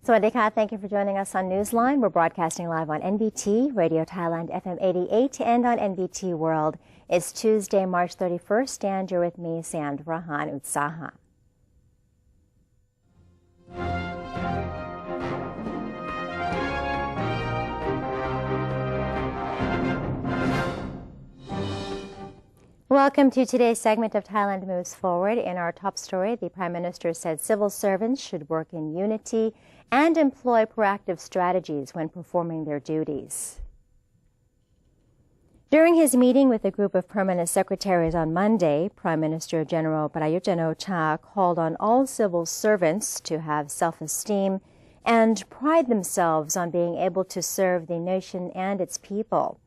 Sawadee-ka. Thank you for joining us on Newsline. We're broadcasting live on NBT, Radio Thailand FM 88, and on NBT World. It's Tuesday, March 31st, and you're with me, Sandra Han Utsaha. Welcome to today's segment of Thailand Moves Forward. In our top story, the Prime Minister said civil servants should work in unity and employ proactive strategies when performing their duties. During his meeting with a group of permanent secretaries on Monday, Prime Minister General Prayut Chan-o-cha called on all civil servants to have self-esteem and pride themselves on being able to serve the nation and its people.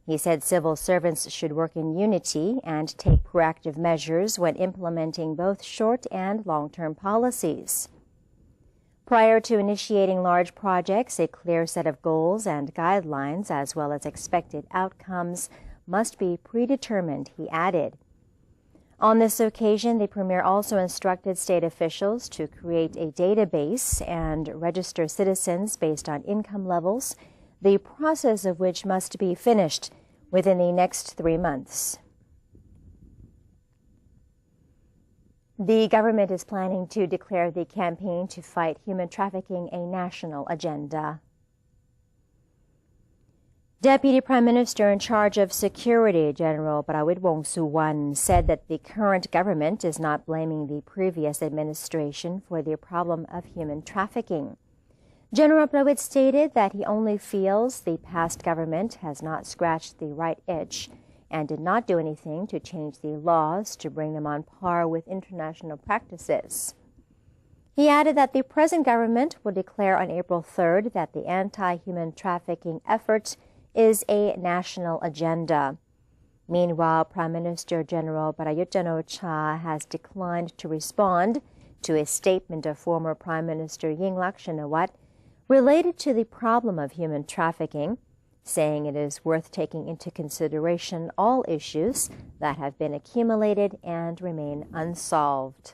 He said civil servants should work in unity and take proactive measures when implementing both short and long-term policies. Prior to initiating large projects, a clear set of goals and guidelines, as well as expected outcomes, must be predetermined, he added. On this occasion, the Premier also instructed state officials to create a database and register citizens based on income levels, the process of which must be finished within the next 3 months. The government is planning to declare the campaign to fight human trafficking a national agenda. Deputy Prime Minister in charge of Security, General Prawit Wongsuwan, said that the current government is not blaming the previous administration for the problem of human trafficking. General Prawit stated that he only feels the past government has not scratched the right itch and did not do anything to change the laws to bring them on par with international practices. He added that the present government will declare on April 3rd that the anti-human trafficking effort is a national agenda. Meanwhile, Prime Minister General Prayut Chan-o-cha has declined to respond to a statement of former Prime Minister Yingluck Shinawatra related to the problem of human trafficking, saying it is worth taking into consideration all issues that have been accumulated and remain unsolved.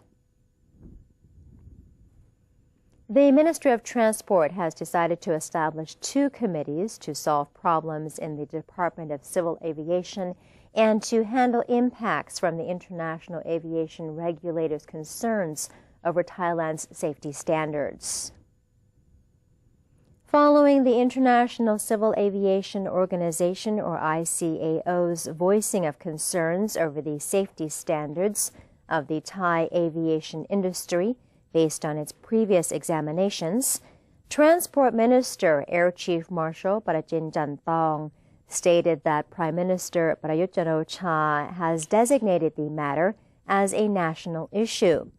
The Ministry of Transport has decided to establish 2 committees to solve problems in the Department of Civil Aviation and to handle impacts from the International Aviation Regulators' concerns over Thailand's safety standards. Following the International Civil Aviation Organization, or ICAO's, voicing of concerns over the safety standards of the Thai aviation industry based on its previous examinations, Transport Minister Air Chief Marshal Parachin Chantong stated that Prime Minister Prayut Chan-o-cha has designated the matter as a national issue.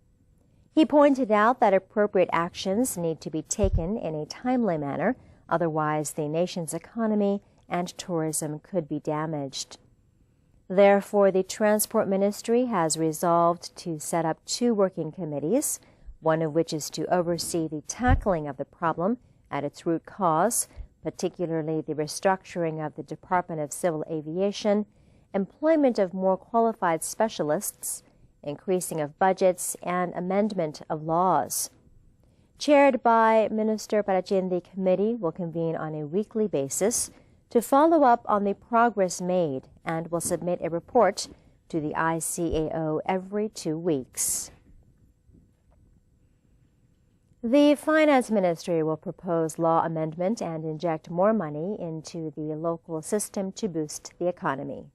He pointed out that appropriate actions need to be taken in a timely manner, otherwise the nation's economy and tourism could be damaged. Therefore, the Transport Ministry has resolved to set up 2 working committees, one of which is to oversee the tackling of the problem at its root cause, particularly the restructuring of the Department of Civil Aviation, employment of more qualified specialists, increasing of budgets, and amendment of laws. Chaired by Minister Parachin, the committee will convene on a weekly basis to follow up on the progress made and will submit a report to the ICAO every 2 weeks. The Finance Ministry will propose law amendment and inject more money into the local system to boost the economy.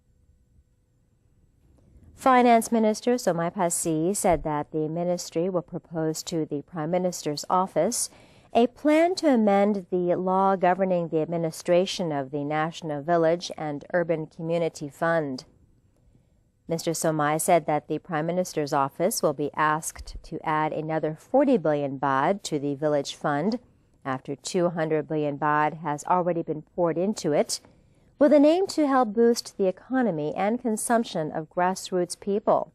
Finance Minister Somai Phasi said that the ministry will propose to the Prime Minister's office a plan to amend the law governing the administration of the National Village and Urban Community Fund. Mr. Somai said that the Prime Minister's office will be asked to add another 40 billion baht to the Village Fund after 200 billion baht has already been poured into it, with an aim to help boost the economy and consumption of grassroots people.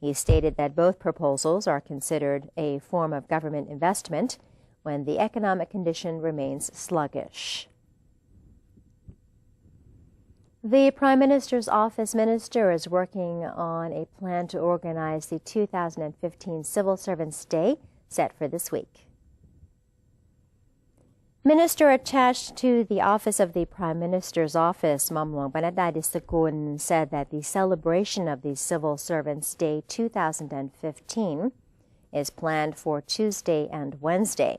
He stated that both proposals are considered a form of government investment when the economic condition remains sluggish. The Prime Minister's Office Minister is working on a plan to organize the 2015 Civil Servants' Day set for this week. Minister attached to the Office of the Prime Minister's Office, Mamluang Banatadisakun, said that the celebration of the Civil Servants' Day 2015 is planned for Tuesday and Wednesday.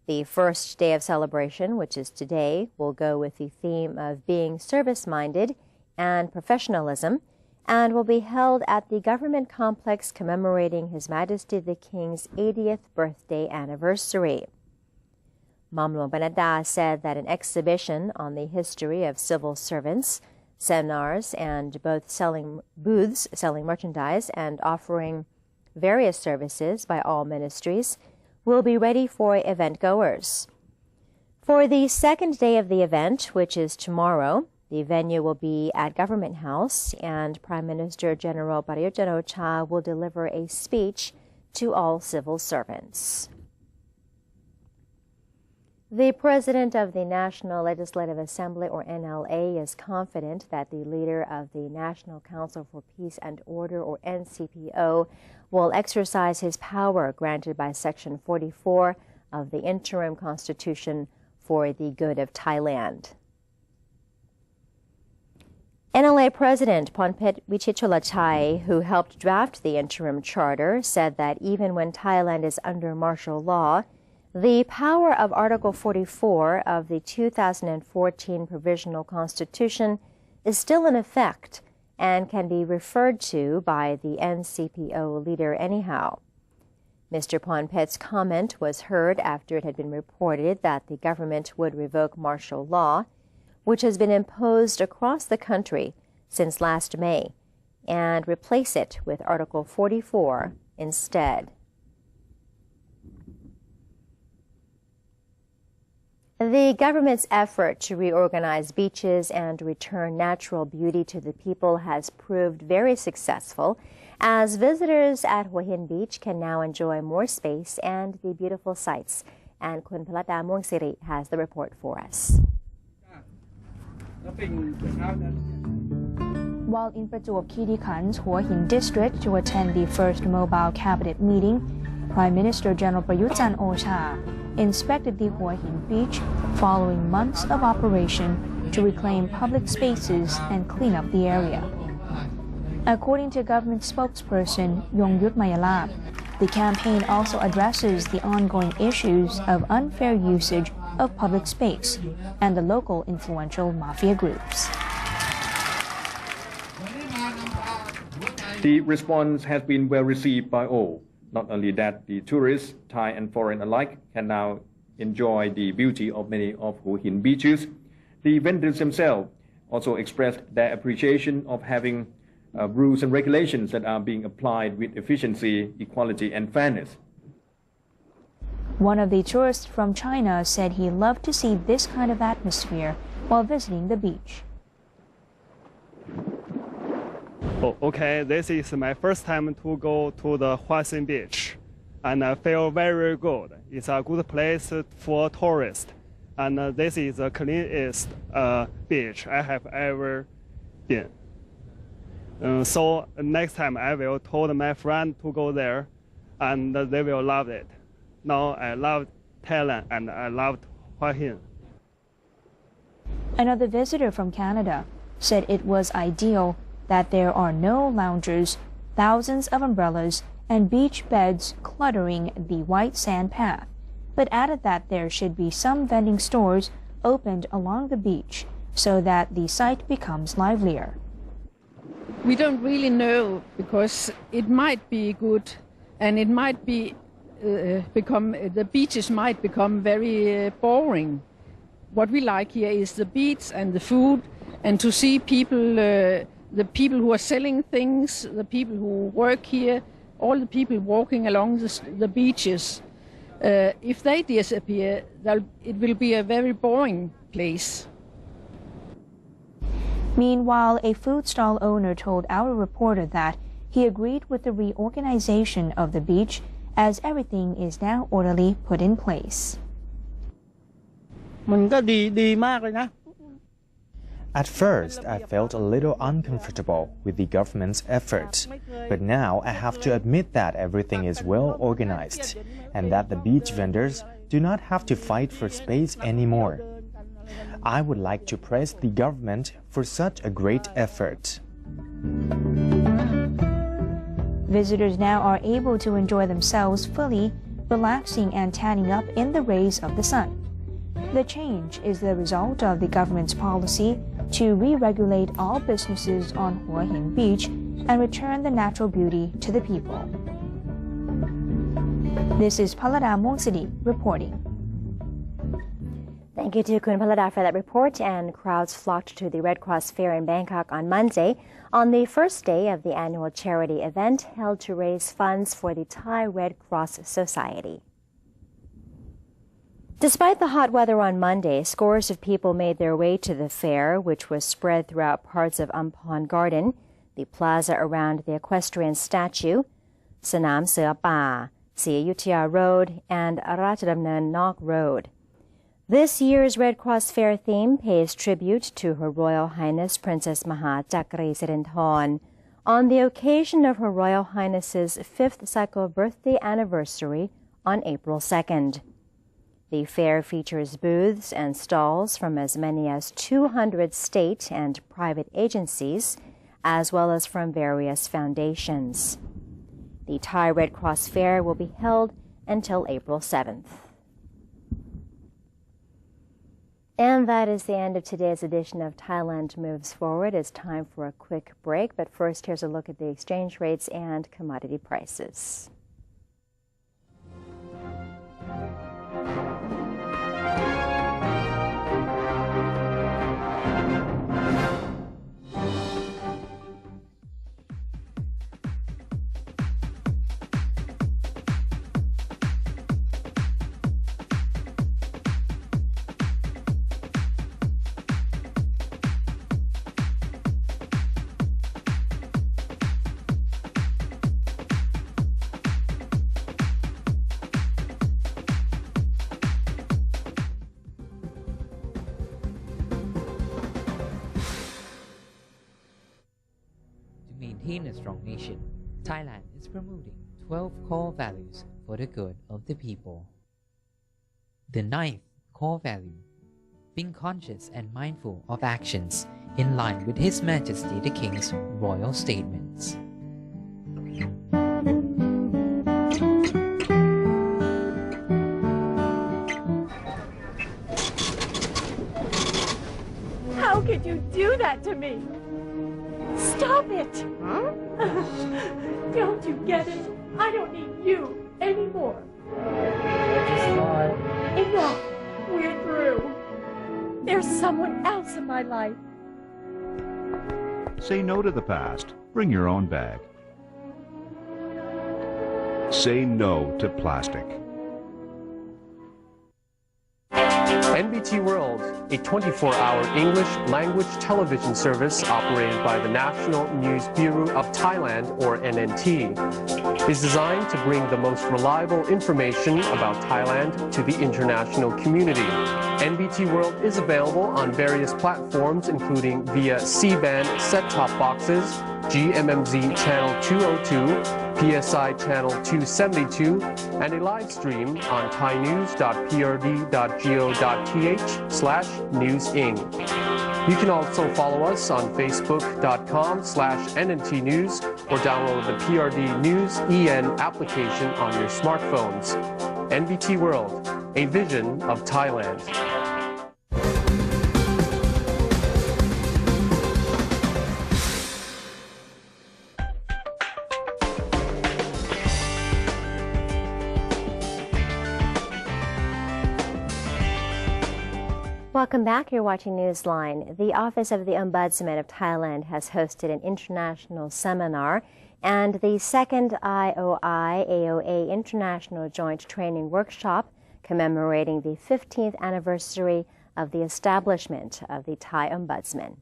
The first day of celebration, which is today, will go with the theme of being service-minded and professionalism, and will be held at the government complex commemorating His Majesty the King's 80th birthday anniversary. Mamluang Banada said that an exhibition on the history of civil servants, seminars, and both selling merchandise and offering various services by all ministries will be ready for event goers. For the second day of the event, which is tomorrow, the venue will be at Government House, and Prime Minister General Prayut Chan-o-cha will deliver a speech to all civil servants. The President of the National Legislative Assembly, or NLA, is confident that the leader of the National Council for Peace and Order, or NCPO, will exercise his power granted by Section 44 of the Interim Constitution for the good of Thailand. NLA President Phonphet Vichicholachai, who helped draft the interim charter, said that even when Thailand is under martial law, the power of Article 44 of the 2014 Provisional Constitution is still in effect and can be referred to by the NCPO leader anyhow. Mr. Phonphet's comment was heard after it had been reported that the government would revoke martial law, which has been imposed across the country since last May, and replace it with Article 44 instead. The government's effort to reorganize beaches and return natural beauty to the people has proved very successful, as visitors at Hua Hin Beach can now enjoy more space and the beautiful sights. And Kun Palata Muangsiri has the report for us. While in Prachuap Khiri Khan's Hua Hin district to attend the first mobile cabinet meeting, Prime Minister General Prayut Chan-o-cha inspected the Hua Hin beach following months of operation to reclaim public spaces and clean up the area. According to government spokesperson Yongyut Mayalap, the campaign also addresses the ongoing issues of unfair usage of public space and the local influential mafia groups. The response has been well received by all. Not only that, the tourists, Thai and foreign alike, can now enjoy the beauty of many of Hua Hin beaches. The vendors themselves also expressed their appreciation of having rules and regulations that are being applied with efficiency, equality, and fairness. One of the tourists from China said he loved to see this kind of atmosphere while visiting the beach. Oh, okay, this is my first time to go to the Hua Hin Beach, and I feel very good. It's a good place for tourists, and this is the cleanest beach I have ever been. So next time I will tell my friend to go there, and they will love it. Now I love Thailand and I love Hua Hin. Another visitor from Canada said it was ideal that there are no loungers, thousands of umbrellas, and beach beds cluttering the white sand path, but added that there should be some vending stores opened along the beach so that the site becomes livelier. We don't really know, because it might be good and it might be the beaches might become very boring. What we like here is the beach and the food, and to see people, the people who are selling things, the people who work here, all the people walking along the beaches. If they disappear, it will be a very boring place. Meanwhile, a food stall owner told our reporter that he agreed with the reorganization of the beach, as everything is now orderly put in place. At first, I felt a little uncomfortable with the government's efforts, but now I have to admit that everything is well organized and that the beach vendors do not have to fight for space anymore. I would like to praise the government for such a great effort. Visitors now are able to enjoy themselves fully, relaxing and tanning up in the rays of the sun. The change is the result of the government's policy to re-regulate all businesses on Hua Hin Beach and return the natural beauty to the people. This is Palada Mongsidi reporting. Thank you to Kun Palada for that report. And crowds flocked to the Red Cross Fair in Bangkok on Monday on the first day of the annual charity event held to raise funds for the Thai Red Cross Society. Despite the hot weather on Monday, scores of people made their way to the fair, which was spread throughout parts of Ampon Garden, the plaza around the equestrian statue, Sanam Sea Pa, Siayutthaya Road, and Ratchadamnan Nok Road. This year's Red Cross Fair theme pays tribute to Her Royal Highness Princess Maha Chakri Sirinthorn on the occasion of Her Royal Highness's 5th cycle birthday anniversary on April 2nd. The fair features booths and stalls from as many as 200 state and private agencies, as well as from various foundations. The Thai Red Cross Fair will be held until April 7th. And that is the end of today's edition of Thailand Moves Forward. It's time for a quick break, but first here's a look at the exchange rates and commodity prices. Maintain a strong nation, Thailand is promoting 12 core values for the good of the people. The 9th core value, being conscious and mindful of actions in line with His Majesty the King's royal statements. How could you do that to me? Stop it! Huh? Don't you get it? I don't need you anymore. Enough! We're through. There's someone else in my life. Say no to the past. Bring your own bag. Say no to plastic. NBT World, a 24-hour English language television service operated by the National News Bureau of Thailand, or NNT, is designed to bring the most reliable information about Thailand to the international community. NBT World is available on various platforms, including via C-band set-top boxes, GMMZ Channel 202, PSI Channel 272, and a live stream on thainews.prd.go.th/newsing. You can also follow us on facebook.com/NNT News or download the PRD News EN application on your smartphones. NBT World, a vision of Thailand. Welcome back. You're watching Newsline. The Office of the Ombudsman of Thailand has hosted an international seminar and the second IOI-AOA International Joint Training Workshop commemorating the 15th anniversary of the establishment of the Thai Ombudsman.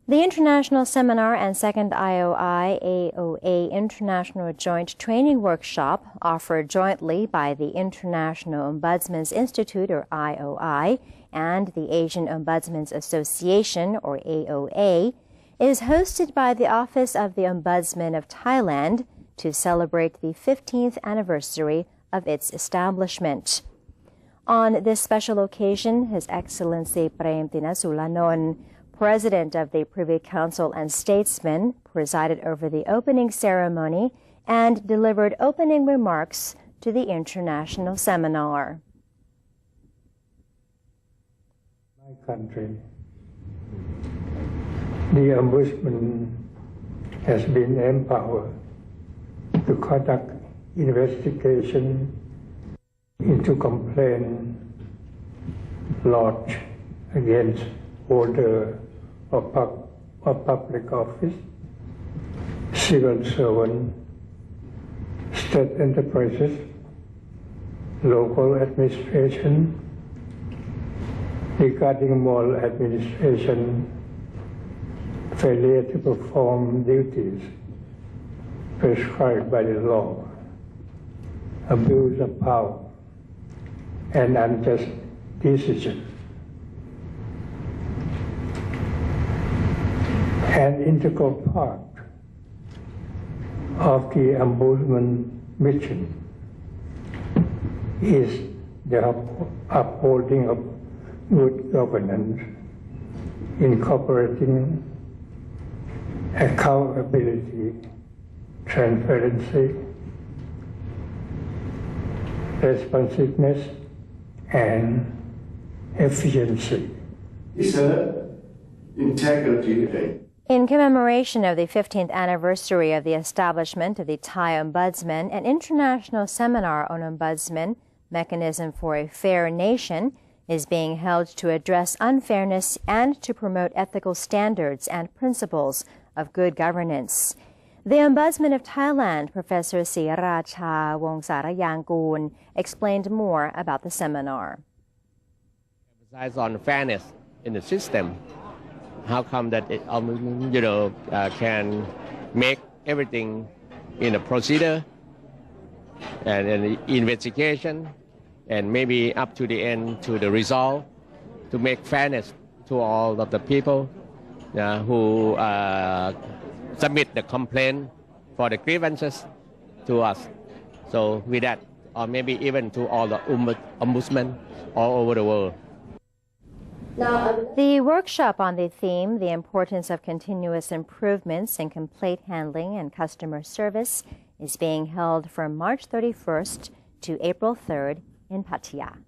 The International Seminar and second IOI-AOA International Joint Training Workshop, offered jointly by the International Ombudsman's Institute, or IOI, and the Asian Ombudsman's Association, or AOA, is hosted by the Office of the Ombudsman of Thailand to celebrate the 15th anniversary of its establishment. On this special occasion, His Excellency Prem Tinasulanon, President of the Privy Council and Statesman, presided over the opening ceremony and delivered opening remarks to the international seminar. My country, the Ombudsman has been empowered to conduct investigation into complaint lodged against holder of public office, civil servant, state enterprises, local administration, regarding maladministration, failure to perform duties prescribed by the law, abuse of power, and unjust decision. An integral part of the Ombudsman mission is the upholding of good governance, incorporating accountability, transparency, responsiveness, and efficiency. It's an integrity day. In commemoration of the 15th anniversary of the establishment of the Thai Ombudsman, an international seminar on Ombudsman, Mechanism for a Fair Nation, is being held to address unfairness and to promote ethical standards and principles of good governance. The Ombudsman of Thailand, Professor Siracha Wongsarayangoon, explained more about the seminar. Emphasize on fairness in the system. How come that it, can make everything in a procedure and an investigation, and maybe up to the end to the result, to make fairness to all of the people who submit the complaint for the grievances to us. So with that, or maybe even to all the ombudsmen all over the world. The workshop on the theme, The Importance of Continuous Improvements in Complaint Handling and Customer Service, is being held from March 31st to April 3rd in Pattaya.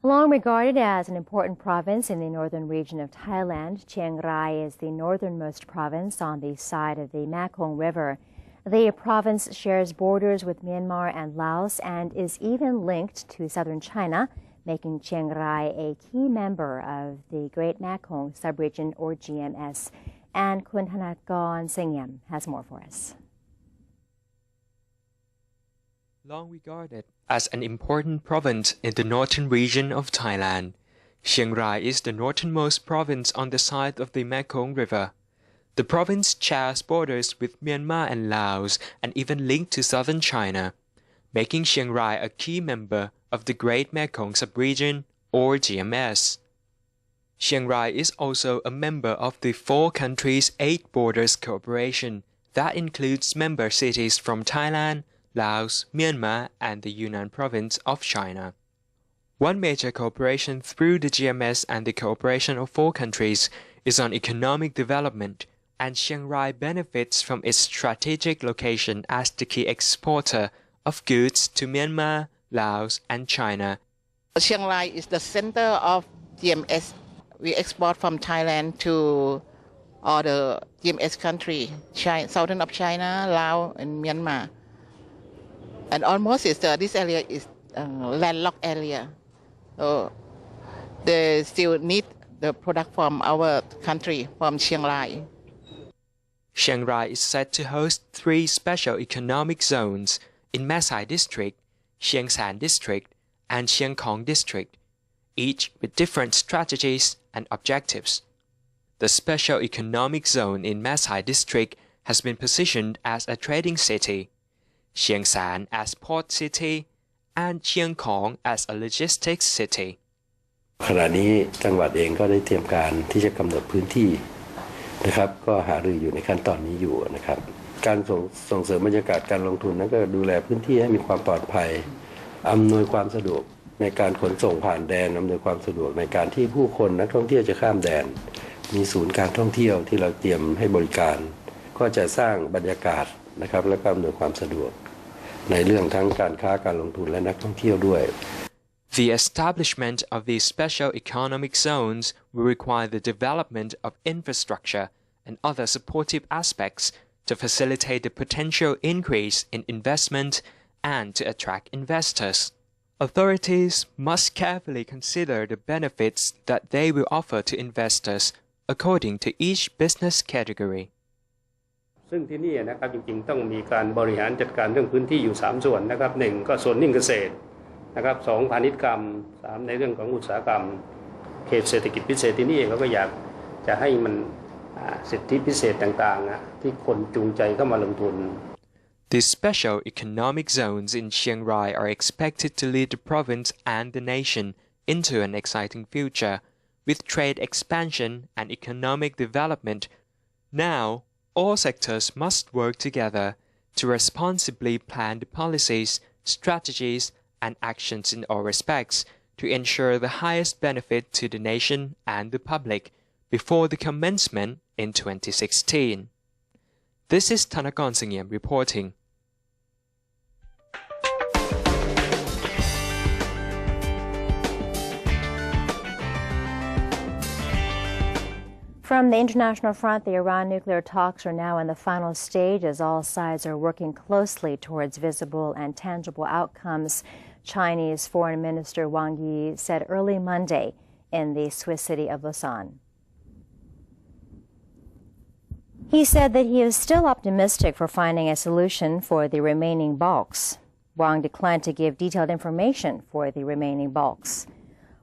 Long regarded as an important province in the northern region of Thailand, Chiang Rai is the northernmost province on the side of the Mekong River. The province shares borders with Myanmar and Laos and is even linked to southern China, making Chiang Rai a key member of the Great Mekong Subregion, or GMS. And Kun Thanakorn Singyam has more for us. Long regarded as an important province in the northern region of Thailand, Chiang Rai is the northernmost province on the side of the Mekong River. The province shares borders with Myanmar and Laos and even linked to southern China, making Chiang Rai a key member of the Great Mekong Subregion, or GMS. Chiang Rai is also a member of the Four Countries, Eight Borders Cooperation that includes member cities from Thailand, Laos, Myanmar, and the Yunnan province of China. One major cooperation through the GMS and the cooperation of four countries is on economic development, and Chiang Rai benefits from its strategic location as the key exporter of goods to Myanmar, Laos, and China. Chiang Rai is the center of GMS. We export from Thailand to all the GMS country, southern of China, Laos, and Myanmar. And almost this area is landlocked area. So they still need the product from our country, from Chiang Rai. Chiang Rai is set to host 3 special economic zones in Mae Sai District, Chiang San District, and Chiang Khong District, each with different strategies and objectives. The special economic zone in Mae Sai District has been positioned as a trading city, Chiang San as port city, and Chiang Khong as a logistics city. ขณะนี้จังหวัดเองก็ได้เตรียมการที่จะกำหนดพื้นที่นะครับก็หารืออยู่ในขั้นตอนนี้อยู่นะครับ การส่งเสริมบรรยากาศการลงทุนนั้นก็ดูแลพื้นที่ให้มีความปลอดภัยอำนวยความสะดวกในการขนส่งผ่านแดนอำนวยความสะดวกในการที่ผู้คนนักท่องเที่ยวจะข้ามแดนมีศูนย์การท่องเที่ยวที่เราเตรียมให้บริการก็จะสร้างบรรยากาศนะครับและก็อำนวยความสะดวกในเรื่องทั้งการค้าการลงทุนและนักท่องเที่ยวด้วย The establishment of these special economic zones will require the development of infrastructure and other supportive aspects to facilitate the potential increase in investment and to attract investors. Authorities must carefully consider the benefits that they will offer to investors according to each business category. ซึ่งที่นี่นะครับจริงๆต้องมีการบริหารจัดการเรื่องพื้นที่อยู่3ส่วนนะครับ1ก็ส่วนนิ่งเกษตรนะครับ2พาณิชย์กรรม3ในเรื่องของอุตสาหกรรมเขตเศรษฐกิจพิเศษที่นี่เขาก็อยากจะให้มันสิทธิพิเศษต่างๆที่คนจูงใจเข้ามาลงทุน These special economic zones in Chiang Rai are expected to lead the province and the nation into an exciting future with trade expansion and economic development. Now, all sectors must work together to responsibly plan the policies, strategies, and actions in all respects to ensure the highest benefit to the nation and the public before the commencement in 2016. This is Thanakorn Singhyam reporting. From the international front, the Iran nuclear talks are now in the final stage as all sides are working closely towards visible and tangible outcomes, Chinese Foreign Minister Wang Yi said early Monday in the Swiss city of Lausanne. He said that he is still optimistic for finding a solution for the remaining balks. Wang declined to give detailed information for the remaining balks.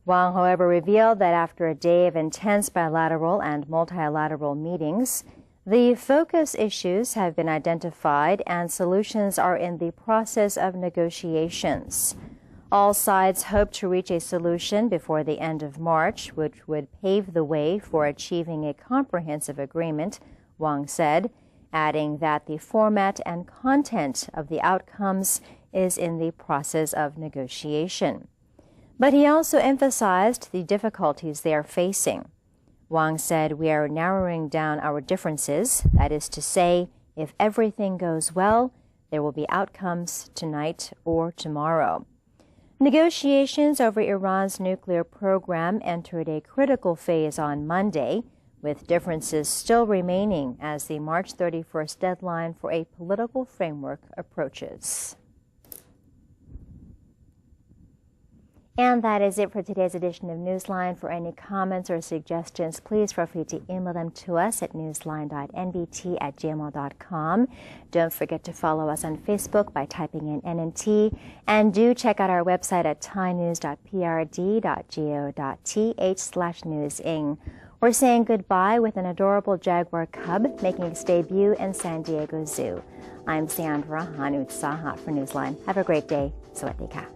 Wang, however, revealed that after a day of intense bilateral and multilateral meetings, the focus issues have been identified and solutions are in the process of negotiations. All sides hope to reach a solution before the end of March, which would pave the way for achieving a comprehensive agreement, Wang said, adding that the format and content of the outcomes is in the process of negotiation. But he also emphasized the difficulties they are facing. Wang said, "We are narrowing down our differences. That is to say, if everything goes well, there will be outcomes tonight or tomorrow." Negotiations over Iran's nuclear program entered a critical phase on Monday, with differences still remaining as the March 31st deadline for a political framework approaches. And that is it for today's edition of Newsline. For any comments or suggestions, please feel free to email them to us at newsline.nbt@gmail.com. Don't forget to follow us on Facebook by typing in NNT. And do check out our website at thainews.prd.go.th/newsing. We're saying goodbye with an adorable jaguar cub making its debut in San Diego Zoo. I'm Sandra Hanut Sahat for Newsline. Have a great day. Sawadee ka.